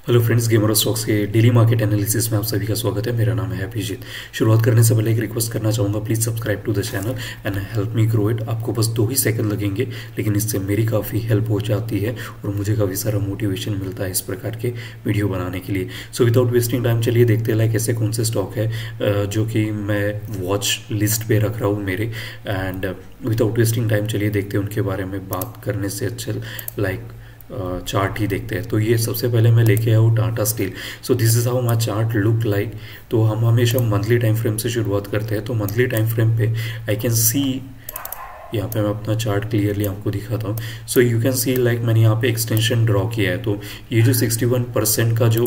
Hello friends, gamer stocks के daily market analysis में आप सभी का स्वागत है। मेरा नाम है अभिजीत। शुरुआत करने से पहले एक रिक्वेस्ट करना चाहूँगा, please subscribe to the channel and help me grow it. आपको बस 2 ही सेकंड लगेंगे, लेकिन इससे मेरी काफ़ी हेल्प हो जाती है और मुझे काफ़ी सारा मोटिवेशन मिलता है इस प्रकार के वीडियो बनाने के लिए। सो विदाउट वेस्टिंग टाइम चलिए देखते हैं ऐसे कौन से स्टॉक है जो कि मैं वॉच लिस्ट पे रख रहा हूँ मेरे। एंड विदाउट वेस्टिंग टाइम चलिए देखते हैं उनके बारे में। बात करने से अच्छा चार्ट ही देखते हैं। तो ये सबसे पहले मैं लेके आया हूँ Tata steel. So this is how my chart look like. तो हम हमेशा मंथली टाइम फ्रेम से शुरुआत करते हैं। तो मंथली टाइम फ्रेम पे आई कैन सी, यहाँ पे मैं अपना चार्ट क्लियरली आपको दिखाता हूँ। सो यू कैन सी मैंने यहाँ पे एक्सटेंशन ड्रॉ किया है। तो ये जो 61% का जो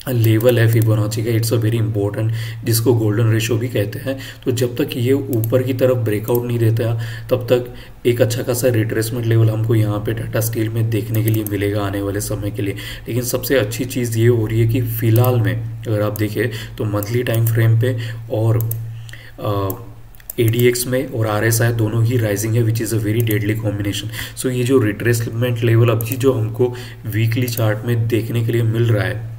लेवल है फिबोनाची का, इट्स अ वेरी इंपॉर्टेंट, जिसको गोल्डन रेशो भी कहते हैं। तो जब तक ये ऊपर की तरफ ब्रेकआउट नहीं देता तब तक एक अच्छा खासा रिट्रेसमेंट लेवल हमको यहाँ पे टाटा स्टील में देखने के लिए मिलेगा आने वाले समय के लिए। लेकिन सबसे अच्छी चीज़ ये हो रही है कि फिलहाल में अगर आप देखें तो मंथली टाइम फ्रेम पे और ADX में और RSI दोनों ही राइजिंग है, which is a very deadly combination. So ये जो रिट्रेसमेंट लेवल अभी जो हमको वीकली चार्ट में देखने के लिए मिल रहा है,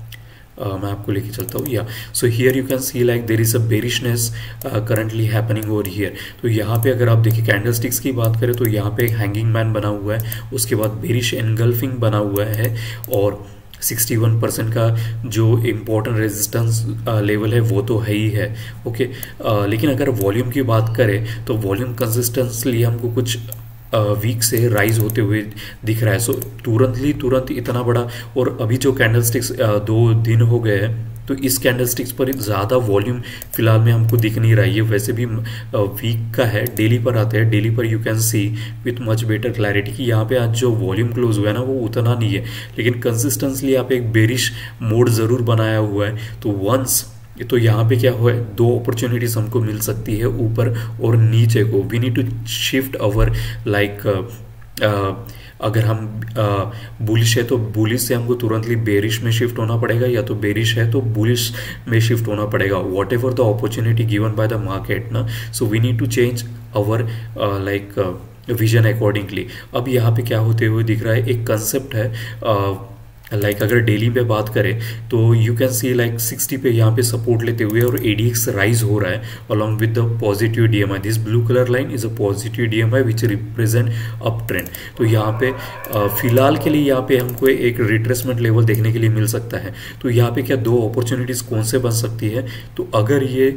मैं आपको लेके चलता हूँ। या so here you can see there is a bearishness currently happening over here. तो यहाँ पे अगर आप देखिए कैंडल स्टिक्स की बात करें तो यहाँ पे हैंगिंग मैन बना हुआ है, उसके बाद बेरिश एनगल्फिंग बना हुआ है और 61% का जो इम्पोर्टेंट रेजिस्टेंस लेवल है वो तो है ही है। ओके, लेकिन अगर वॉल्यूम की बात करें तो वॉल्यूम कंसिस्टेंसली हमको कुछ वीक से राइज होते हुए दिख रहा है। सो तुरंत इतना बड़ा, और अभी जो कैंडल स्टिक्स 2 दिन हो गए हैं तो इस कैंडल स्टिक्स पर ज़्यादा वॉल्यूम फिलहाल में हमको दिख नहीं रहा है। ये वैसे भी वीक का है। डेली पर आते हैं, डेली पर you can C with much better clarity कि यहाँ पे आज जो वॉल्यूम क्लोज हुआ है ना वो उतना नहीं है, लेकिन कंसिस्टेंसली यहाँ पे एक बेरिश मोड ज़रूर बनाया हुआ है। तो वंस तो यहाँ पे क्या हुआ है, 2 अपॉर्चुनिटीज हमको मिल सकती है ऊपर और नीचे को। वी नीड टू शिफ्ट अवर अगर हम बुलिश है तो बुलिश से हमको तुरंतली बेरिश में शिफ्ट होना पड़ेगा, या तो बेरिश है तो बुलिश में शिफ्ट होना पड़ेगा। Whatever the opportunity given by the market ना, so we need to change our vision accordingly. अब यहाँ पे क्या होते हुए दिख रहा है, एक कंसेप्ट है अगर डेली पे बात करें तो यू कैन सी 60 पे यहाँ पे सपोर्ट लेते हुए और ADX राइज हो रहा है along with the positive DMI। This blue colour line is a positive DMI which represent up trend. तो यहाँ पे फिलहाल के लिए यहाँ पे हमको एक रिट्रेसमेंट लेवल देखने के लिए मिल सकता है। तो यहाँ पे क्या 2 अपॉर्चुनिटीज कौन से बन सकती है, तो अगर ये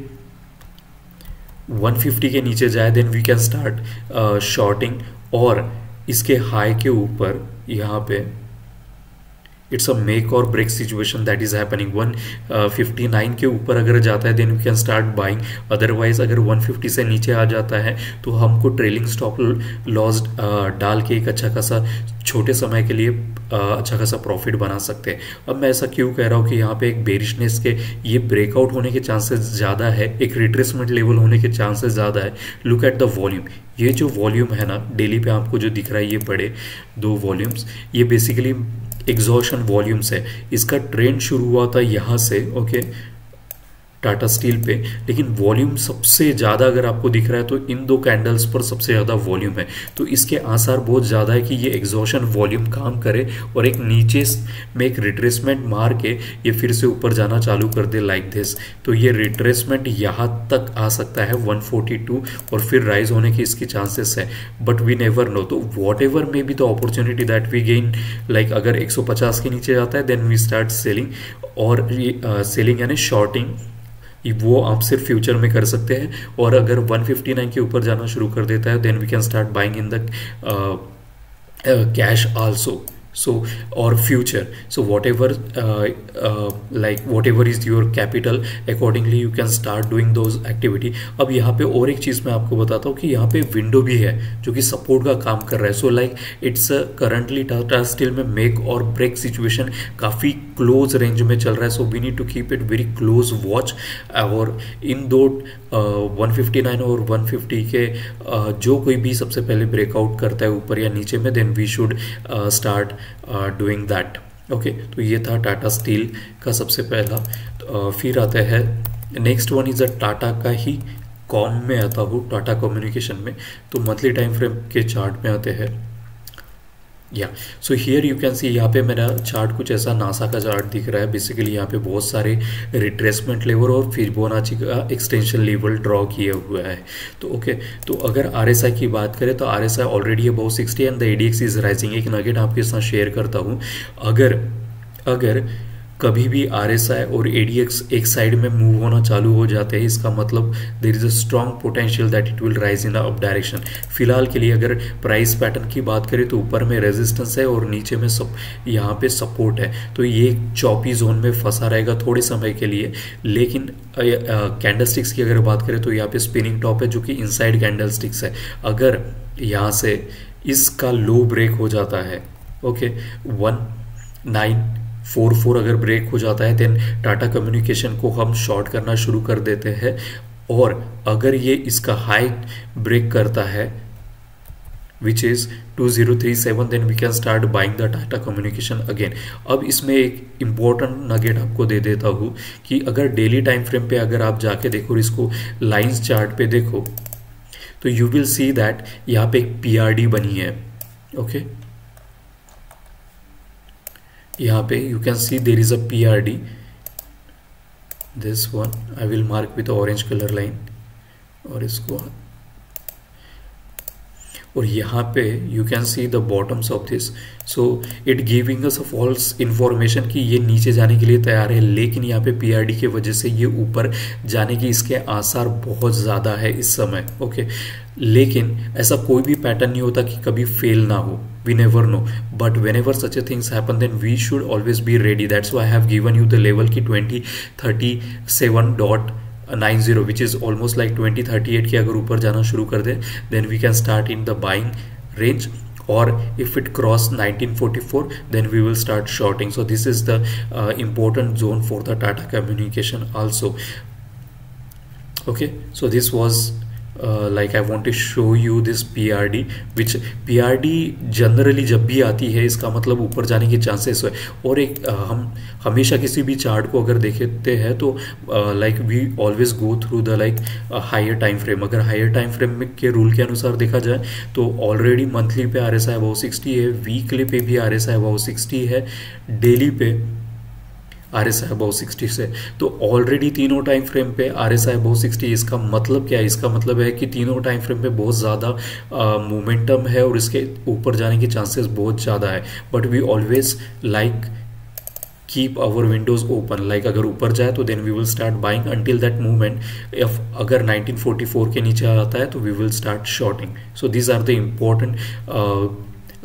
150 के नीचे जाए then we can start shorting, और इसके हाई के ऊपर यहाँ पे इट्स अ मेक और break situation that is happening. 159 के ऊपर अगर जाता है then we can start buying. Otherwise अगर 150 से नीचे आ जाता है तो हमको ट्रेलिंग स्टॉप लॉस डाल के एक अच्छा खासा छोटे समय के लिए अच्छा खासा प्रॉफिट बना सकते हैं। अब मैं ऐसा क्यों कह रहा हूँ कि यहाँ पे एक बेरिशनेस के ये ब्रेकआउट होने के चांसेस ज़्यादा है, एक रिट्रेसमेंट लेवल होने के चांसेस ज़्यादा है। Look at the volume. ये जो वॉल्यूम है ना डेली पे आपको जो दिख रहा है, ये बड़े 2 वॉल्यूम्स, ये बेसिकली एग्जॉशन वॉल्यूम्स है। इसका ट्रेंड शुरू हुआ था यहाँ से, ओके, टाटा स्टील पे, लेकिन वॉल्यूम सबसे ज़्यादा अगर आपको दिख रहा है तो इन 2 कैंडल्स पर सबसे ज़्यादा वॉल्यूम है। तो इसके आसार बहुत ज़्यादा है कि ये एग्जॉशन वॉल्यूम काम करे और एक नीचे में एक रिट्रेसमेंट मार के ये फिर से ऊपर जाना चालू कर दे लाइक दिस। तो ये रिट्रेसमेंट यहाँ तक आ सकता है 142 और फिर राइज होने की इसकी चांसेस है, बट वी नेवर नो। तो whatever may be the opportunity that we gain, अगर 150 के नीचे जाता है देन वी स्टार्ट सेलिंग, और सेलिंग यानी शॉर्टिंग वो आप सिर्फ फ्यूचर में कर सकते हैं। और अगर 159 के ऊपर जाना शुरू कर देता है then we can start buying in the cash also. So or future, so whatever whatever is your capital, accordingly you can start doing those activity। अब यहाँ पे और एक चीज़ मैं आपको बताता हूँ कि यहाँ पे विंडो भी है जो कि सपोर्ट का काम कर रहा है। So it's currently Tata steel में मेक और ब्रेक सिचुएशन काफ़ी क्लोज रेंज में चल रहा है। So we need to keep it very close watch. और इन 2 159 और 150 के जो कोई भी सबसे पहले ब्रेकआउट करता है ऊपर या नीचे में, then we should start doing that. Okay, तो ये था टाटा स्टील का सबसे पहला। फिर आता है next one is a Tata का ही कॉम में आता हूँ, टाटा कम्युनिकेशन में। तो मंथली टाइम फ्रेम के चार्ट में आते हैं। या सो हियर यू कैन सी, यहाँ पे मेरा चार्ट कुछ ऐसा नासा का चार्ट दिख रहा है। बेसिकली यहाँ पे बहुत सारे रिट्रेसमेंट लेवल और फिबोनाची का एक्सटेंशन लेवल ड्रॉ किया हुआ है। तो ओके, तो अगर आरएसआई की बात करें तो RSI already about 60 and the ADX is rising. एक नगेट आपके साथ शेयर करता हूँ, अगर अगर कभी भी आरएसआई और एडीएक्स एक साइड में मूव होना चालू हो जाते हैं, इसका मतलब there is a strong potential that it will rise in the up direction. फिलहाल के लिए अगर प्राइस पैटर्न की बात करें तो ऊपर में रेजिस्टेंस है और नीचे में यहाँ पे सपोर्ट है, तो ये चॉपी जोन में फंसा रहेगा थोड़े समय के लिए। लेकिन कैंडलस्टिक्स की अगर बात करें तो यहाँ पे स्पिनिंग टॉप है जो कि इनसाइड कैंडलस्टिक्स है। अगर यहाँ से इसका लो ब्रेक हो जाता है, ओके 1944 अगर ब्रेक हो जाता है, देन टाटा कम्युनिकेशन को हम शॉर्ट करना शुरू कर देते हैं। और अगर ये इसका हाई ब्रेक करता है which is 2037, then we can start buying the Tata communication again. अब इसमें एक इंपॉर्टेंट नगेट आपको दे देता हूँ कि अगर डेली टाइम फ्रेम पे अगर आप जाके देखो और इसको लाइंस चार्ट पे देखो तो यू विल सी दैट यहाँ पे एक पीआरडी बनी है। ओके, यहाँ पे you can see there is a PRD, this one I will mark with orange colour line, और इसको, और यहाँ पे you can see the bottoms of this. So it giving us a false information कि ये नीचे जाने के लिए तैयार है, लेकिन यहाँ पे पीआरडी की वजह से ये ऊपर जाने की इसके आसार बहुत ज़्यादा है इस समय। ओके, लेकिन ऐसा कोई भी पैटर्न नहीं होता कि कभी फेल ना हो, we never know, but whenever such a things happen then we should always be ready. That's why I have given you the level की 2037.90 which is almost like 2038 के अगर ऊपर जाना शुरू कर दे then we can start in the buying range, or if it cross 1944 then we will start shorting. So this is the important zone for the Tata Communication also. Okay, so this was like I want to show you this PRD, which PRD generally जब भी आती है इसका मतलब ऊपर जाने के chances है। और एक हम हमेशा किसी भी चार्ट को अगर देखते हैं तो like we always go through the like higher time frame. अगर हायर टाइम फ्रेम के रूल के अनुसार देखा जाए तो ऑलरेडी मंथली पे RSI अबाउट 60 है, वीकली पे भी RSI अबाउट 60 है, डेली पे RSI अबाउट 60 से, तो ऑलरेडी तीनों टाइम फ्रेम पे RSI अबाउट 60। इसका मतलब क्या है? इसका मतलब है कि तीनों टाइम फ्रेम पे बहुत ज़्यादा मोमेंटम है और इसके ऊपर जाने के चांसेस बहुत ज़्यादा है। But we always like keep our windows open, like अगर ऊपर जाए तो then we will start buying until that movement. If अगर 1944 के नीचे आता है तो we will start shorting. So these are the important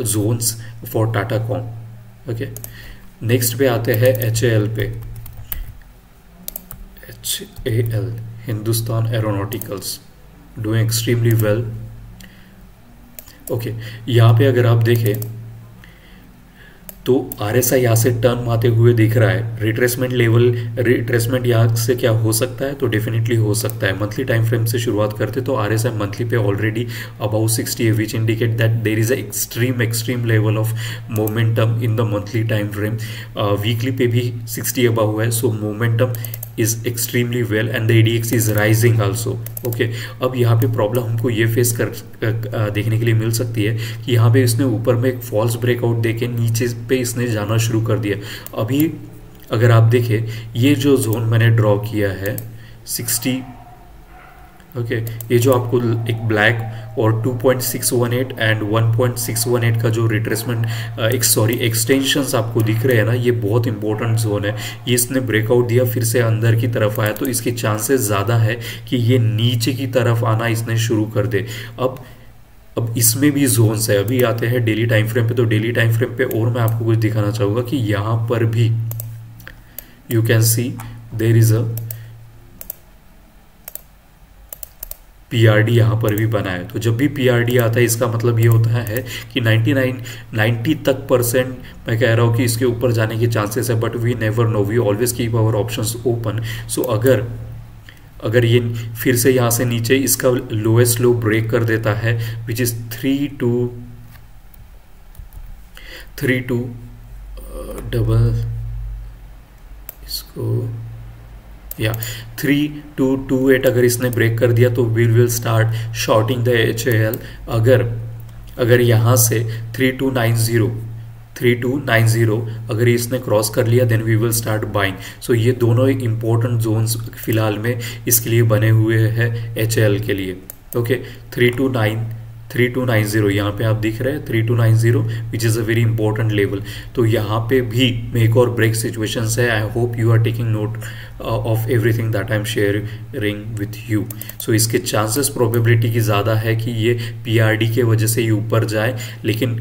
zones for Tata com. Okay, next पे आते हैं HAL पे। HAL Hindustan aeronautics doing extremely well. Okay, यहाँ पे अगर आप देखें तो RSI यहाँ से टर्न मारते हुए दिख रहा है। रिट्रेसमेंट लेवल, रिट्रेसमेंट यहाँ से क्या हो सकता है? तो डेफिनेटली हो सकता है। मंथली टाइम फ्रेम से शुरुआत करते तो RSI मंथली पे ऑलरेडी अबाउट 60 है, which indicate that there is a extreme level of momentum in the monthly time frame. Weekly पे भी 60 अबाउ है, सो momentum is extremely well and the ADX is rising also. Okay, अब यहाँ पे problem हमको ये face देखने के लिए मिल सकती है कि यहाँ पे इसने ऊपर में एक फॉल्स ब्रेकआउट देके नीचे पे इसने जाना शुरू कर दिया। अभी अगर आप देखें ये जो जोन मैंने ड्रॉ किया है 60, ओके, ये जो आपको एक ब्लैक और 2.618 एंड 1.618 का जो रिट्रेसमेंट एक्सटेंशंस आपको दिख रहे हैं ना, ये बहुत इंपॉर्टेंट जोन है। ये इसने ब्रेकआउट दिया, फिर से अंदर की तरफ आया, तो इसके चांसेस ज़्यादा है कि ये नीचे की तरफ आना इसने शुरू कर दे। अब इसमें भी जोन्स है। अभी आते हैं डेली टाइम फ्रेम पे। तो डेली टाइम फ्रेम पे और मैं आपको कुछ दिखाना चाहूँगा कि यहाँ पर भी you can see there is a PRD यहाँ पर भी बना है। तो जब भी PRD आता है इसका मतलब ये होता है कि 90 तक परसेंट मैं कह रहा हूँ कि इसके ऊपर जाने के चांसेस है, but we never know, we always keep our options open. So अगर ये फिर से यहाँ से नीचे इसका लोएस्ट लो ब्रेक कर देता है विच इज 32 डबल इसको या 3228 अगर इसने ब्रेक कर दिया तो we will start shorting the HAL। अगर यहाँ से 3290 अगर इसने क्रॉस कर लिया then we will start buying. So ये दोनों इंपॉर्टेंट जोन्स फिलहाल में इसके लिए बने हुए हैं HL के लिए। ओके 3290 यहाँ पे आप दिख रहे हैं 3290 which is a very important level. तो यहाँ पे भी मेक और ब्रेक सिचुएशंस है। I hope you are taking note of everything that I am sharing with you. So इसके चांसेस प्रोबेबिलिटी की ज़्यादा है कि ये PRD के वजह से ही ऊपर जाए, लेकिन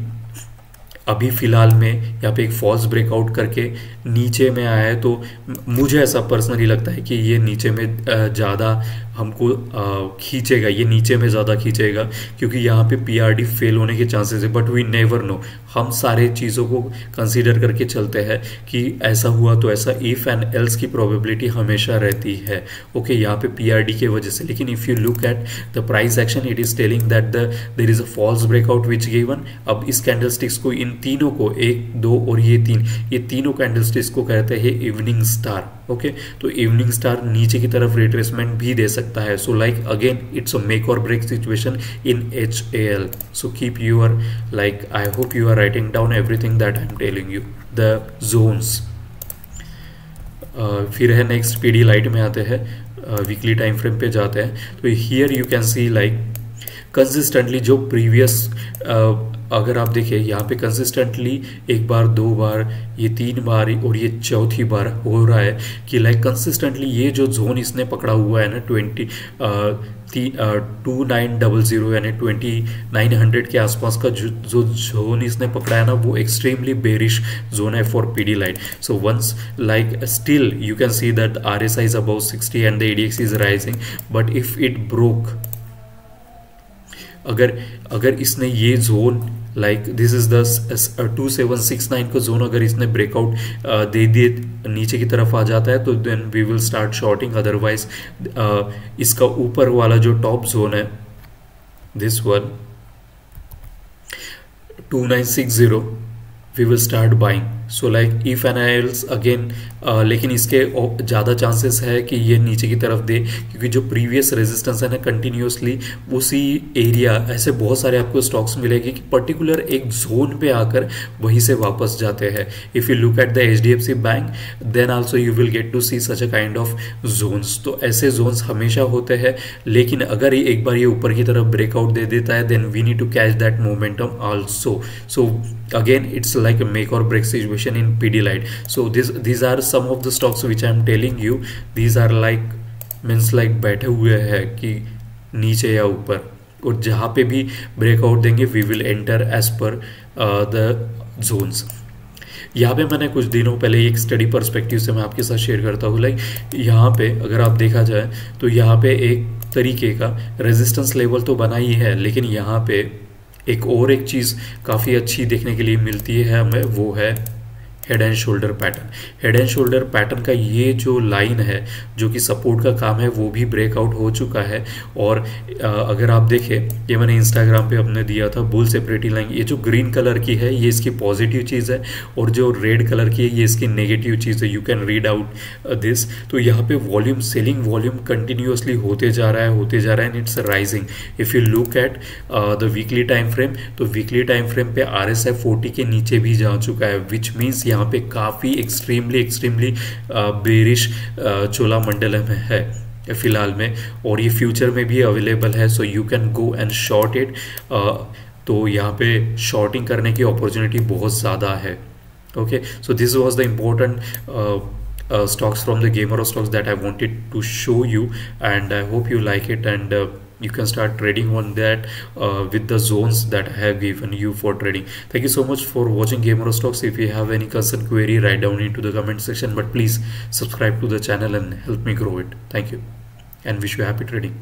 अभी फ़िलहाल में यहाँ पे एक फॉल्स ब्रेकआउट करके नीचे में आया है। तो मुझे ऐसा पर्सनली लगता है कि ये नीचे में ज़्यादा हमको खींचेगा, ये नीचे में ज़्यादा खींचेगा, क्योंकि यहाँ पे PRD फेल होने के चांसेस है। बट वी नेवर नो, हम सारे चीज़ों को कंसीडर करके चलते हैं कि ऐसा हुआ तो ऐसा, इफ़ एंड एल्स की प्रोबेबिलिटी हमेशा रहती है। ओके यहाँ पे PRD के वजह से। लेकिन if you look at the price action it is telling that there is a false breakout which given. अब इस कैंडलस्टिक्स को, इन तीनों को, 1 2 और ये तीनों कैंडलस्टिक्स को कहते हैं इवनिंग स्टार। ओके तो इवनिंग स्टार नीचे की तरफ रिट्रेसमेंट भी दे सकता है। So like again it's a make और break situation in HAL। So keep your like, I hope you are writing down everything that I am telling you. The zones फिर है नेक्स्ट PD लाइट में आते हैं, weekly time frame पे जाते हैं। तो here you can C like consistently जो प्रीवियस अगर आप देखिए यहाँ पे कंसिस्टेंटली 1 बार 2 बार, ये 3 बार और ये चौथी बार हो रहा है कि लाइक कंसिस्टेंटली ये जो जोन इसने पकड़ा हुआ है ना 2900 यानी 2900 के आसपास का जो जोन इसने पकड़ा है ना, वो एक्सट्रीमली बेरिश जोन है for PD light. So once like still you can see that RSI is about 60 and the ADX is rising, but if it broke, अगर इसने ये zone like this is the 2769 का zone अगर इसने breakout दे दिए नीचे की तरफ आ जाता है तो then we will start shorting. Otherwise इसका ऊपर वाला जो टॉप जोन है this one 2960 we will start buying. So like if and else again, लेकिन इसके ज़्यादा चांसेस है कि ये नीचे की तरफ दे, क्योंकि जो प्रीवियस रेजिस्टेंस है ना कंटिन्यूसली उसी एरिया, ऐसे बहुत सारे आपको स्टॉक्स मिलेंगे कि पर्टिकुलर एक जोन पे आकर वहीं से वापस जाते हैं। If you look at the HDFC bank then also you will get to see such a kind of zones. तो ऐसे जोन्स हमेशा होते हैं, लेकिन अगर एक बार ये ऊपर की तरफ ब्रेकआउट दे देता है then we need to catch that momentum also. So again it's like a make or break situation in PD light. So these are some of the stocks which I am telling you. These are like means like बैठे हुए हैं कि नीचे या ऊपर, और जहाँ पे भी ब्रेकआउट देंगे we will enter as per the zones. यहाँ पे मैंने कुछ दिनों पहले एक स्टडी पर्सपेक्टिव से मैं आपके साथ शेयर करता हूँ। लाइक यहाँ पे अगर आप देखा जाए तो यहाँ पे एक तरीके का रेजिस्टेंस लेवल तो बना ही है, लेकिन यहाँ पे एक चीज़ काफ़ी अच्छी देखने के लिए मिलती है हमें, वो है head and shoulder pattern. Head and shoulder pattern का ये जो लाइन है जो कि सपोर्ट का काम है वो भी ब्रेकआउट हो चुका है। और अगर आप देखें, ये मैंने इंस्टाग्राम पे अपने दिया था बुल सेपरेटिंग लाइन, ये जो ग्रीन कलर की है ये इसकी पॉजिटिव चीज़ है, और जो रेड कलर की है ये इसकी नेगेटिव चीज़ है। You can read out this. तो यहाँ पे वॉल्यूम, सेलिंग वॉल्यूम कंटिन्यूसली होते जा रहा है and it's rising. If you look at the weekly time frame, तो वीकली टाइम फ्रेम पे RSI 40 के नीचे भी जा चुका है, विच मीन्स यहाँ पे काफ़ी एक्सट्रीमली बेरिश चोलामंडलम है फिलहाल में, और ये फ्यूचर में भी अवेलेबल है। So you can go and short it. तो यहाँ पे शॉर्टिंग करने की अपॉर्चुनिटी बहुत ज़्यादा है। Okay so this was the important stocks from the Gamer stocks that I wanted to show you, and I hope you like it, and you can start trading on that with the zones that I have given you for trading. Thank you so much for watching Gamer stocks. If you have any concern, query, write down into the comment section, but please subscribe to the channel and help me grow it. Thank you and wish you happy trading.